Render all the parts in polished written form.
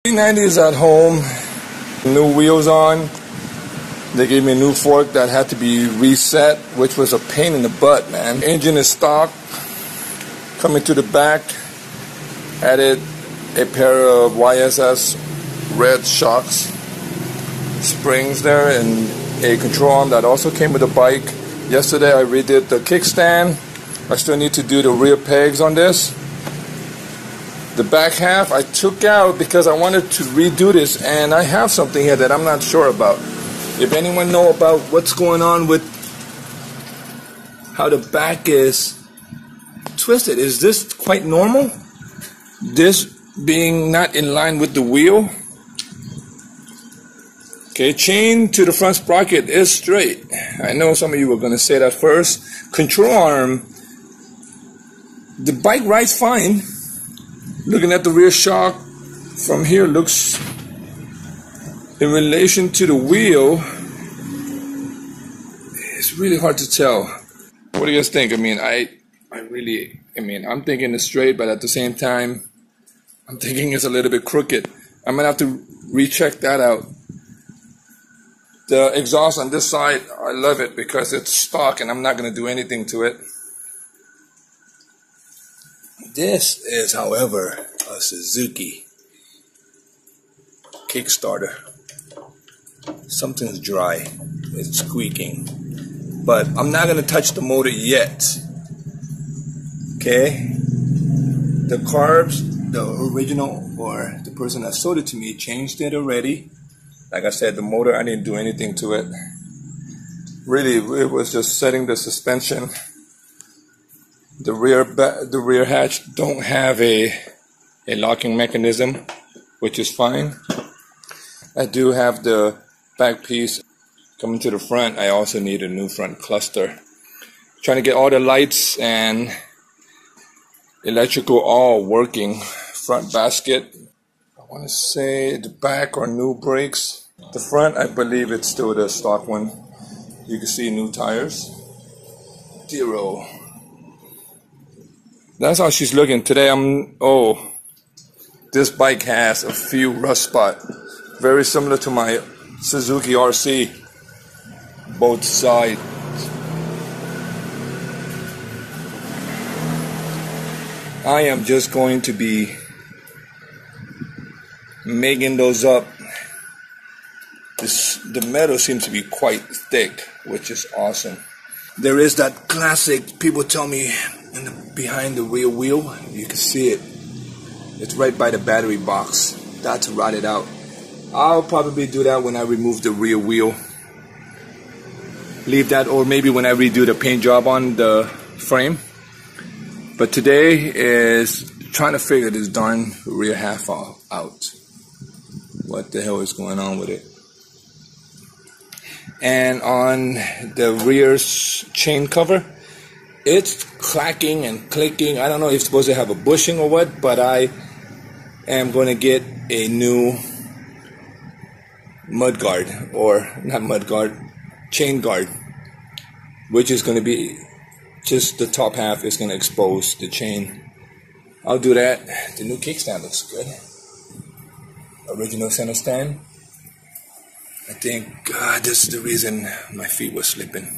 C90 is at home, new wheels on. They gave me a new fork that had to be reset, which was a pain in the butt, man. Engine is stock. Coming to the back, added a pair of YSS red shocks, springs there, and a control arm that also came with the bike. Yesterday I redid the kickstand. I still need to do the rear pegs on this. The back half I took out because I wanted to redo this, and I have something here that I'm not sure about. If anyone know about what's going on with how the back is twisted, is this quite normal? This being not in line with the wheel. Okay, chain to the front sprocket is straight. I know some of you were going to say that first. Control arm, the bike rides fine. Looking at the rear shock from here, looks in relation to the wheel, it's really hard to tell. What do you guys think? I mean, I'm thinking it's straight, but at the same time, I'm thinking it's a little bit crooked. I'm gonna have to recheck that out. The exhaust on this side, I love it because it's stock and I'm not gonna do anything to it. This is, however, a Suzuki Kickstarter. Something's dry. It's squeaking. But I'm not going to touch the motor yet. Okay? The carbs, the original, or the person that sold it to me, changed it already. Like I said, the motor, I didn't do anything to it. Really, it was just setting the suspension. The rear hatch don't have a locking mechanism, which is fine. I do have the back piece coming to the front. I also need a new front cluster. Trying to get all the lights and electrical all working. Front basket, I want to say the back are new brakes. The front, I believe it's still the stock one. You can see new tires. Zero. That's how she's looking today. This bike has a few rust spots, very similar to my Suzuki RC, both sides. I am just going to be making those up. The metal seems to be quite thick, which is awesome. There is that classic, people tell me, behind the rear wheel, you can see it. It's right by the battery box. That's rotted out. I'll probably do that when I remove the rear wheel. Leave that, or maybe when I redo the paint job on the frame. But today is trying to figure this darn rear half out. What the hell is going on with it? And on the rear chain cover, it's clacking and clicking. I don't know if it's supposed to have a bushing or what, but I am going to get a new mud guard, or not mud guard, chain guard, which is going to be just the top half is going to expose the chain. I'll do that. The new kickstand looks good. Original center stand. I think this is the reason my feet were slipping.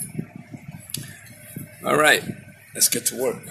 All right, let's get to work.